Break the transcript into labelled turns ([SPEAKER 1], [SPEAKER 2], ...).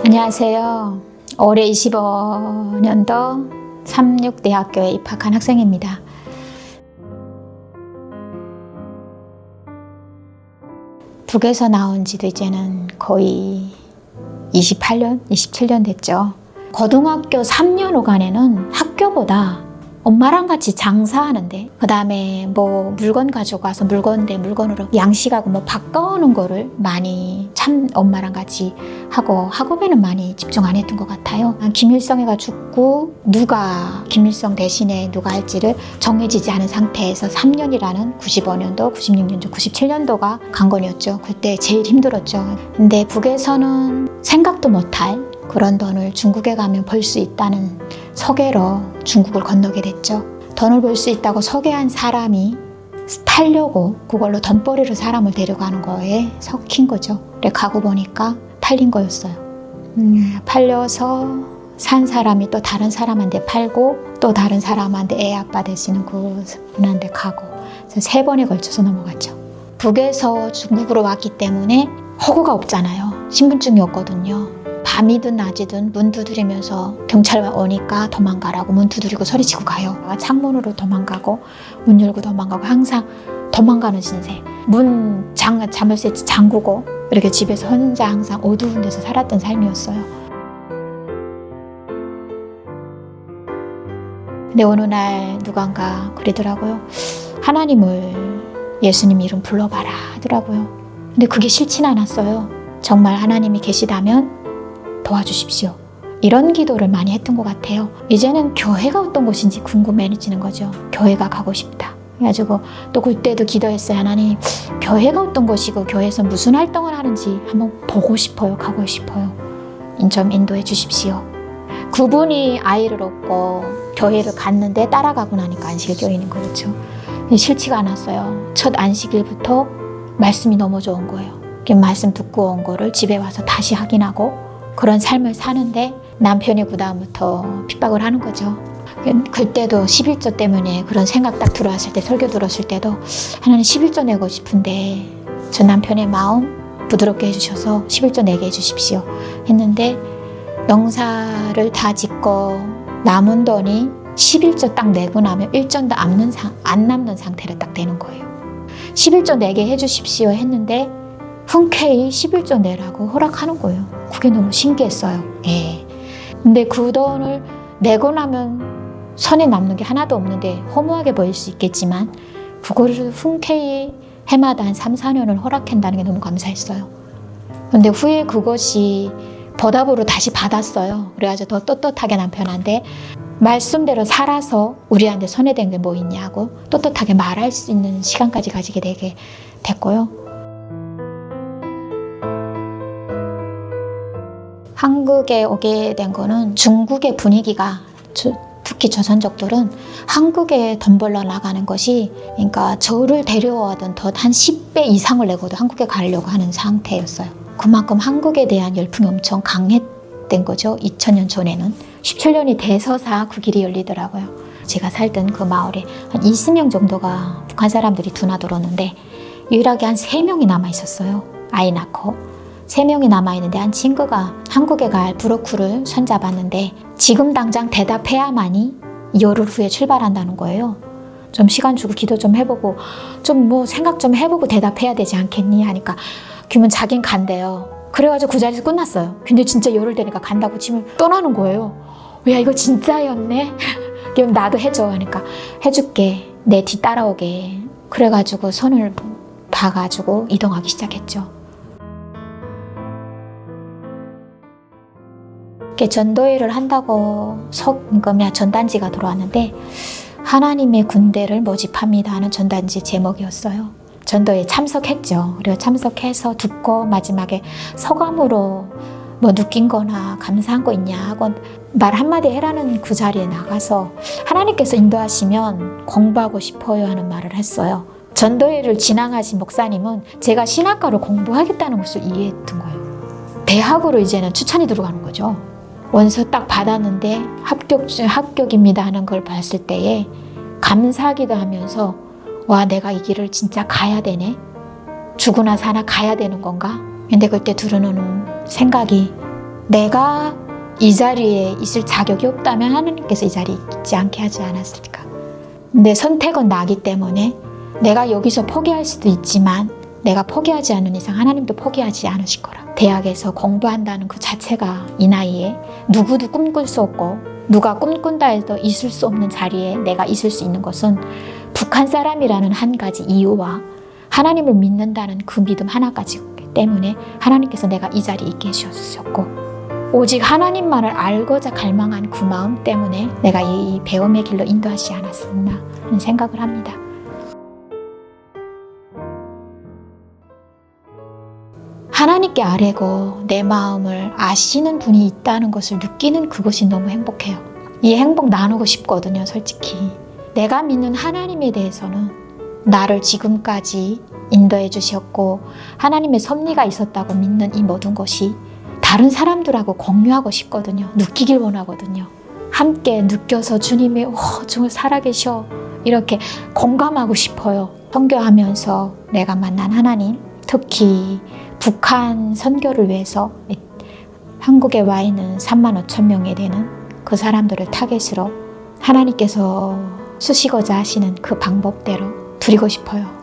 [SPEAKER 1] 안녕하세요. 올해 25년도 삼육대학교에 입학한 학생입니다. 북에서 나온 지도 이제는 거의 28년, 27년 됐죠. 고등학교 3년호간에는 학교보다 엄마랑 같이 장사하는데, 그 다음에 뭐 물건 가져가서 물건으로 양식하고 뭐 바꿔오는 거를 많이 참 엄마랑 같이 하고, 학업에는 많이 집중 안 했던 것 같아요. 김일성이가 죽고 누가 김일성 대신에 누가 할지를 정해지지 않은 상태에서 3년이라는 95년도, 96년도, 97년도가 관건이었죠. 그때 제일 힘들었죠. 근데 북에서는 생각도 못할 그런 돈을 중국에 가면 벌 수 있다는 소개로 중국을 건너게 됐죠. 돈을 벌 수 있다고 소개한 사람이 팔려고 그걸로 돈벌이로 사람을 데려가는 거에 섞인 거죠. 그래 가고 보니까 팔린 거였어요. 팔려서 산 사람이 또 다른 사람한테 팔고 또 다른 사람한테 애 아빠 되시는 그 분한테 가고, 그래서 3번에 걸쳐서 넘어갔죠. 북에서 중국으로 왔기 때문에 허구가 없잖아요. 신분증이 없거든요. 밤이든 낮이든 문 두드리면서 경찰 오니까 도망가라고 문 두드리고 소리치고 가요. 창문으로 도망가고 문 열고 도망가고, 항상 도망가는 신세. 자물쇠 잠그고 이렇게 집에서 혼자 항상 어두운 데서 살았던 삶이었어요. 근데 어느 날 누군가 그러더라고요. 하나님을, 예수님 이름 불러봐라 하더라고요. 근데 그게 싫진 않았어요. 정말 하나님이 계시다면 도와주십시오. 이런 기도를 많이 했던 것 같아요. 이제는 교회가 어떤 곳인지 궁금해지는 거죠. 교회가 가고 싶다. 그래가지고 또 그때도 기도했어요. 하나님, 교회가 어떤 곳이고 교회에서 무슨 활동을 하는지 한번 보고 싶어요. 가고 싶어요. 좀 인도해 주십시오. 그분이 아이를 얻고 교회를 갔는데 따라가고 나니까 안식일 교인인 거였죠. 싫지가 않았어요. 첫 안식일부터 말씀이 너무 좋은 거예요. 말씀 듣고 온 거를 집에 와서 다시 확인하고 그런 삶을 사는데, 남편이 그 다음부터 핍박을 하는 거죠. 그때도 11조 때문에 그런 생각 딱 들어왔을 때, 설교 들었을 때도 하나님 11조 내고 싶은데 저 남편의 마음 부드럽게 해주셔서 11조 내게 해주십시오 했는데, 농사를 다 짓고 남은 돈이 11조 딱 내고 나면 1전도 안 남는 상태로 딱 되는 거예요. 11조 내게 해주십시오 했는데 흔쾌히 11조 내라고 허락하는 거예요. 그게 너무 신기했어요. 예. 근데 그 돈을 내고 나면 손에 남는 게 하나도 없는데 허무하게 보일 수 있겠지만, 그거를 흔쾌히 해마다 한 3, 4년을 허락한다는 게 너무 감사했어요. 근데 후에 그것이 보답으로 다시 받았어요. 그래가지고 더 떳떳하게 남편한테 말씀대로 살아서 우리한테 손해된 게 뭐 있냐고 떳떳하게 말할 수 있는 시간까지 가지게 되게 됐고요. 한국에 오게 된 거는 중국의 분위기가, 특히 조선족들은 한국에 돈 벌러 나가는 것이, 그러니까 저를 데려오던 더 한 10배 이상을 내고도 한국에 가려고 하는 상태였어요. 그만큼 한국에 대한 열풍이 엄청 강했던 거죠. 2000년 전에는. 17년이 돼서사 그 길이 열리더라고요. 제가 살던 그 마을에 한 20명 정도가 북한 사람들이 드나들었는데 유일하게 한 3명이 남아있었어요. 아이 낳고 3명이 남아있는데, 한 친구가 한국에 갈 브로커를 손잡았는데 지금 당장 대답해야만이 열흘 후에 출발한다는 거예요. 좀 시간 주고 기도 좀 해보고 좀 뭐 생각 좀 해보고 대답해야 되지 않겠니 하니까, 그러면 자긴 간대요. 그래가지고 그 자리에서 끝났어요. 근데 진짜 열흘 되니까 간다고 치면 떠나는 거예요. 야, 이거 진짜였네? 그럼 나도 해줘 하니까, 해줄게, 내 뒤 따라오게. 그래가지고 손을 봐가지고 이동하기 시작했죠. 전도회를 한다고 전단지가 들어왔는데, 하나님의 군대를 모집합니다 하는 전단지 제목이었어요. 전도회에 참석했죠. 그리고 참석해서 듣고 마지막에 소감으로 뭐 느낀 거나 감사한 거 있냐 하고 말 한마디 해라는 그 자리에 나가서 하나님께서 인도하시면 공부하고 싶어요 하는 말을 했어요. 전도회를 진행하신 목사님은 제가 신학과를 공부하겠다는 것을 이해했던 거예요. 대학으로 이제는 추천이 들어가는 거죠. 원서 딱 받았는데 합격입니다 하는 걸 봤을 때에 감사하기도 하면서, 와, 내가 이 길을 진짜 가야 되네. 죽으나 사나 가야 되는 건가? 근데 그때 들어오는 생각이 내가 이 자리에 있을 자격이 없다면 하나님께서 이 자리에 있지 않게 하지 않았을까. 근데 선택은 나기 때문에 내가 여기서 포기할 수도 있지만 내가 포기하지 않는 이상 하나님도 포기하지 않으실 거라. 대학에서 공부한다는 그 자체가 이 나이에 누구도 꿈꿀 수 없고 누가 꿈꾼다 해도 있을 수 없는 자리에 내가 있을 수 있는 것은 북한 사람이라는 한 가지 이유와 하나님을 믿는다는 그 믿음 하나까지 때문에 하나님께서 내가 이 자리에 있게 해주셨고 오직 하나님만을 알고자 갈망한 그 마음 때문에 내가 이 배움의 길로 인도하지 않았었나 하는 생각을 합니다. 하나님께 아뢰고 내 마음을 아시는 분이 있다는 것을 느끼는 그것이 너무 행복해요. 이 행복 나누고 싶거든요, 솔직히. 내가 믿는 하나님에 대해서는 나를 지금까지 인도해 주셨고 하나님의 섭리가 있었다고 믿는 이 모든 것이 다른 사람들하고 공유하고 싶거든요. 느끼길 원하거든요. 함께 느껴서 주님이 정말 살아계셔 이렇게 공감하고 싶어요. 선교하면서 내가 만난 하나님, 특히 북한 선교를 위해서 한국에 와 있는 35,000명에 되는 그 사람들을 타겟으로 하나님께서 쓰시고자 하시는 그 방법대로 드리고 싶어요.